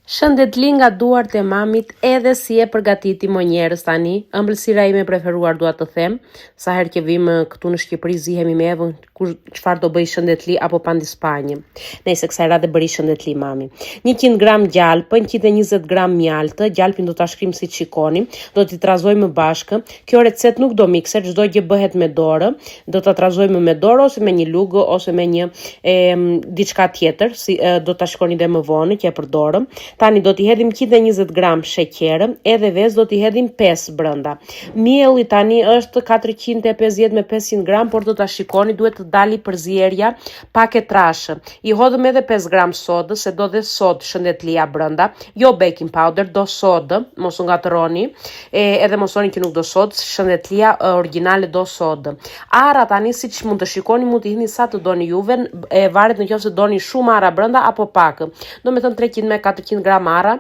Shëndetli nga duart e mamit, edhe si e përgatiti mo njerës tani, ëmbëlsira ime preferuar dua të them, sa herë që vim këtu në Shqipëri zihemi me Evën, çfarë do bëj shëndetli apo pandi Spanjë. Nëse kësaj radhe bëri shëndetli mami. 100 gram gjalpë, 120 gram mjaltë, gjalpin do ta shkrim si shikoni, do t'i trazojmë bashkë. Kjo recet nuk do mikser, çdo gjë bëhet me dorë, do ta trazojmë me dorë ose me një lugë ose me një diçka tjetër, si do ta shikoni dhe më vonë që e përdorëm. Tani do t'i hedhim 120 gram sheqer, edhe vezë do t'i hedhim 5 brenda. Mielli tani është 450 me 500 gram, por do ta shikoni, duhet të dali përzierja pak e trashë. I hodhëm edhe 5 gram sodë, se do dhe sodë shëndetlia brenda, jo baking powder, do sodë, mos u ngatëroni, edhe mosoni që nuk do sodë, shëndetlia originale do sodë. Ara tani, siç mund të shikoni, mund t'i hidhni sa të doni juve, varet nëse doni shumë ara brenda apo pak. Do me thënë 300 me 400 gram ara,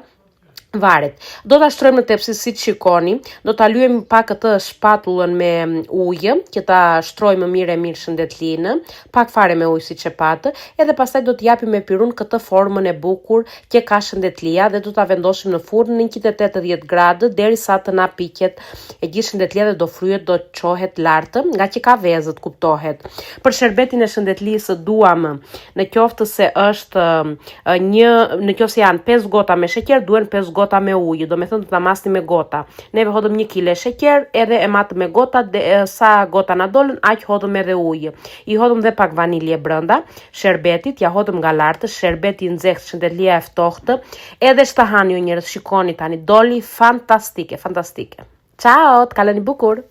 varet. Do ta shtrojmë në tepsi si shikoni, do ta lyejmë pak këtë shpatullën me ujë, që ta shtrojmë mirë shëndetlinë, pak fare me ujë siç e patë, edhe pastaj do t'i japim me pirun këtë formën e bukur që ka shëndetlia dhe do ta vendosim në furrë në 180 gradë derisa të na piqet e gjithë shëndetlia dhe do fryhet, do çohet lart, nga që ka vezët, kuptohet. Për sherbetin e shëndetlisë duam, në qoftë se është në qoftë se janë 5 gota me sheqer, duhen 5 gota me ujë, do me thënë të ta masni me gota. Neve hodhëm 1 kile sheqer, edhe e matë me gota, sa gota na dolën, aq hodhëm edhe ujë. I hodhëm dhe pak vanilje brenda sherbetit, ja hodhëm nga lartë, sherbeti nxehtë, shëndetlia e ftohtë, edhe shtahani ju njerëz, shikoni tani, doli fantastike, fantastike. Ciao, të kaleni bukur!